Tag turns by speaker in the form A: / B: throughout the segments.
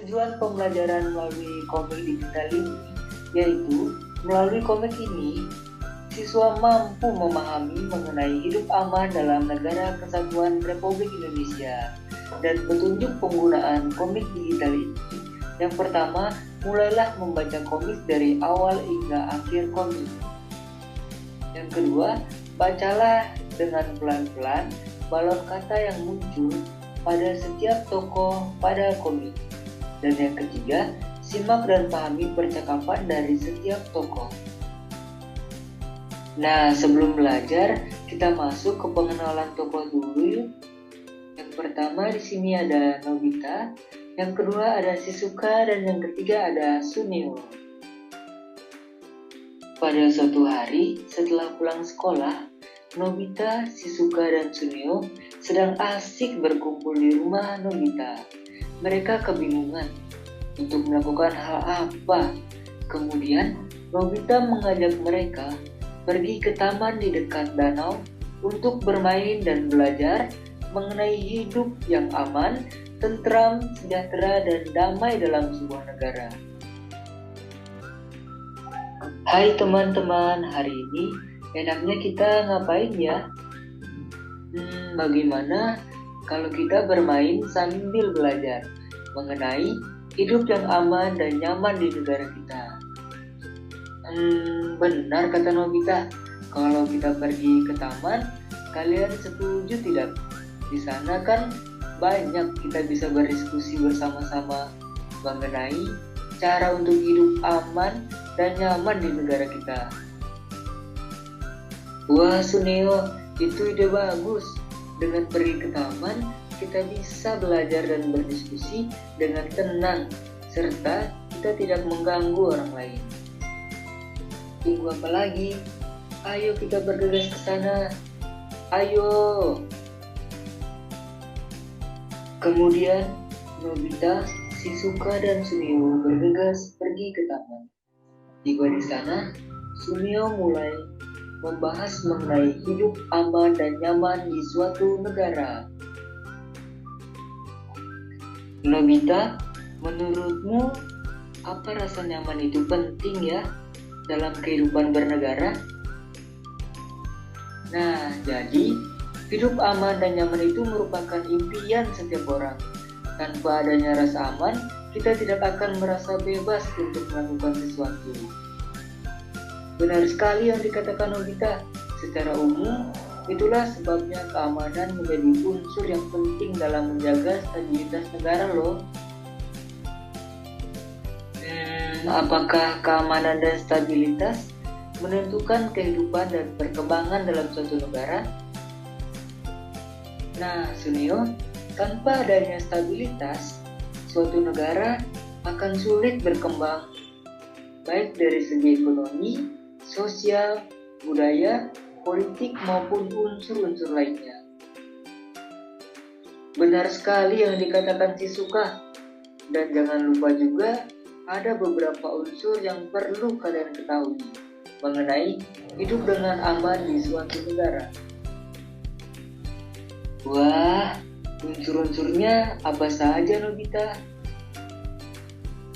A: Tujuan pembelajaran melalui komik digital ini yaitu melalui komik ini siswa mampu memahami mengenai hidup aman dalam Negara Kesatuan Republik Indonesia dan petunjuk penggunaan komik digital ini. Yang pertama, mulailah membaca komik dari awal hingga akhir komik. Yang kedua, bacalah dengan pelan-pelan balon kata yang muncul pada setiap tokoh pada komik. Dan yang ketiga, simak dan pahami percakapan dari setiap tokoh. Nah, sebelum belajar, kita masuk ke pengenalan tokoh dulu yuk. Yang pertama di sini ada Nobita, yang kedua ada Shizuka, dan yang ketiga ada Suneo. Pada suatu hari, setelah pulang sekolah, Nobita, Shizuka, dan Suneo sedang asik berkumpul di rumah Nobita. Mereka kebingungan untuk melakukan hal apa. Kemudian, Nobita mengajak mereka pergi ke taman di dekat danau untuk bermain dan belajar mengenai hidup yang aman, tentram, sejahtera, dan damai dalam sebuah negara. Hai teman-teman, hari ini enaknya kita ngapain ya? Bagaimana kalau kita bermain sambil belajar mengenai hidup yang aman dan nyaman di negara kita? Benar kata Nobita, kalau kita pergi ke taman, kalian setuju tidak? Di sana kan banyak kita bisa berdiskusi bersama-sama mengenai cara untuk hidup aman dan nyaman di negara kita. Wah Suneo, itu ide bagus. Dengan pergi ke taman, kita bisa belajar dan berdiskusi dengan tenang, serta kita tidak mengganggu orang lain. Tunggu apa lagi? Ayo kita bergegas ke sana. Ayo. Kemudian Nobita, Shizuka, dan Suneo bergegas pergi ke taman. Tiba di sana, Suneo mulai membahas mengenai hidup aman dan nyaman di suatu negara. Nobita, menurutmu apa rasa nyaman itu penting ya dalam kehidupan bernegara? Nah, jadi hidup aman dan nyaman itu merupakan impian setiap orang. Tanpa adanya rasa aman, kita tidak akan merasa bebas untuk melakukan sesuatu. Benar sekali yang dikatakan Nobita. Secara umum, itulah sebabnya keamanan menjadi unsur yang penting dalam menjaga stabilitas negara loh. Apakah keamanan dan stabilitas menentukan kehidupan dan perkembangan dalam suatu negara? Nah, Suneo, tanpa adanya stabilitas, suatu negara akan sulit berkembang, baik dari segi ekonomi, sosial, budaya, politik, maupun unsur-unsur lainnya. Benar sekali yang dikatakan Shizuka, dan jangan lupa juga ada beberapa unsur yang perlu kalian ketahui mengenai hidup dengan aman di suatu negara. Wah, unsur-unsurnya apa saja Nobita?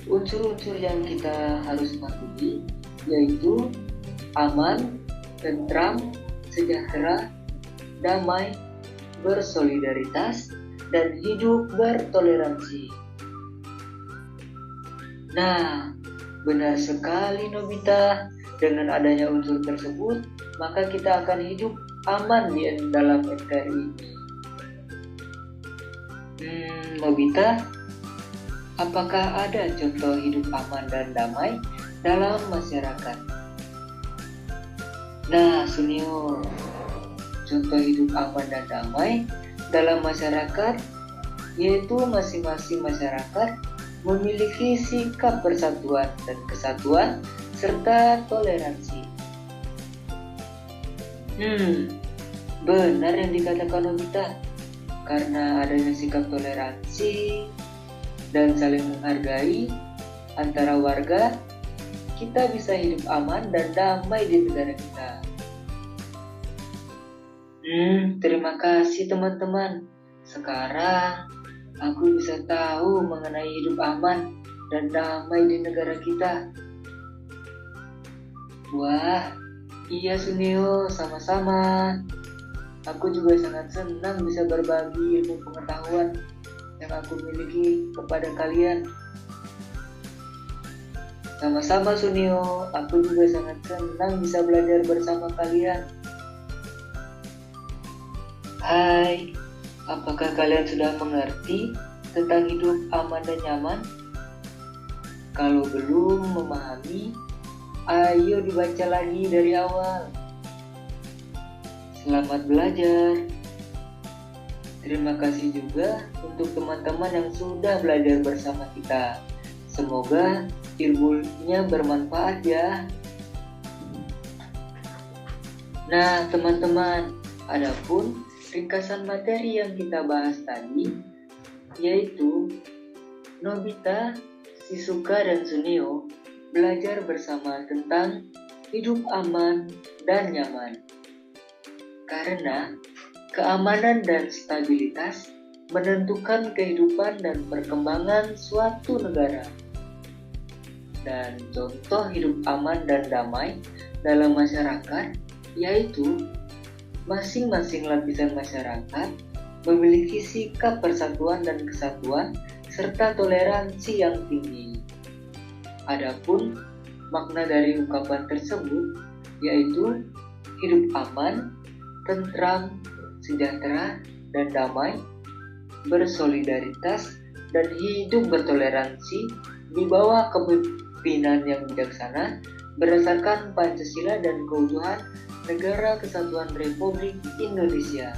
A: Unsur-unsur yang kita harus patuhi yaitu aman, tentram, sejahtera, damai, bersolidaritas, dan hidup bertoleransi. Nah, benar sekali Nobita. Dengan adanya unsur tersebut, maka kita akan hidup aman di dalam NKRI ini. Nobita, apakah ada contoh hidup aman dan damai dalam masyarakat? Nah, Suneo, contoh hidup aman dan damai dalam masyarakat yaitu masing-masing masyarakat memiliki sikap persatuan dan kesatuan serta toleransi. Benar yang dikatakan Nobita. Karena adanya sikap toleransi dan saling menghargai antara warga, kita bisa hidup aman dan damai di negara kita. Terima kasih teman-teman. Sekarang aku bisa tahu mengenai hidup aman dan damai di negara kita. Wah, iya Sunio, sama-sama. Aku juga sangat senang bisa berbagi ilmu pengetahuan yang aku miliki kepada kalian. Sama-sama Sunio, aku juga sangat senang bisa belajar bersama kalian. Hai, apakah kalian sudah mengerti tentang hidup aman dan nyaman? Kalau belum memahami, ayo dibaca lagi dari awal. Selamat belajar. Terima kasih juga untuk teman-teman yang sudah belajar bersama kita. Semoga ilmunya bermanfaat ya. Nah, teman-teman, adapun ringkasan materi yang kita bahas tadi yaitu Nobita, Shizuka, dan Sunio belajar bersama tentang hidup aman dan nyaman. Karena keamanan dan stabilitas menentukan kehidupan dan perkembangan suatu negara. Dan contoh hidup aman dan damai dalam masyarakat yaitu masing-masing lapisan masyarakat memiliki sikap persatuan dan kesatuan serta toleransi yang tinggi. Adapun makna dari ungkapan tersebut yaitu hidup aman, tentram, sejahtera, dan damai, bersolidaritas, dan hidup bertoleransi di bawah kepemimpinan yang bijaksana berdasarkan Pancasila dan keutuhan Negara Kesatuan Republik Indonesia.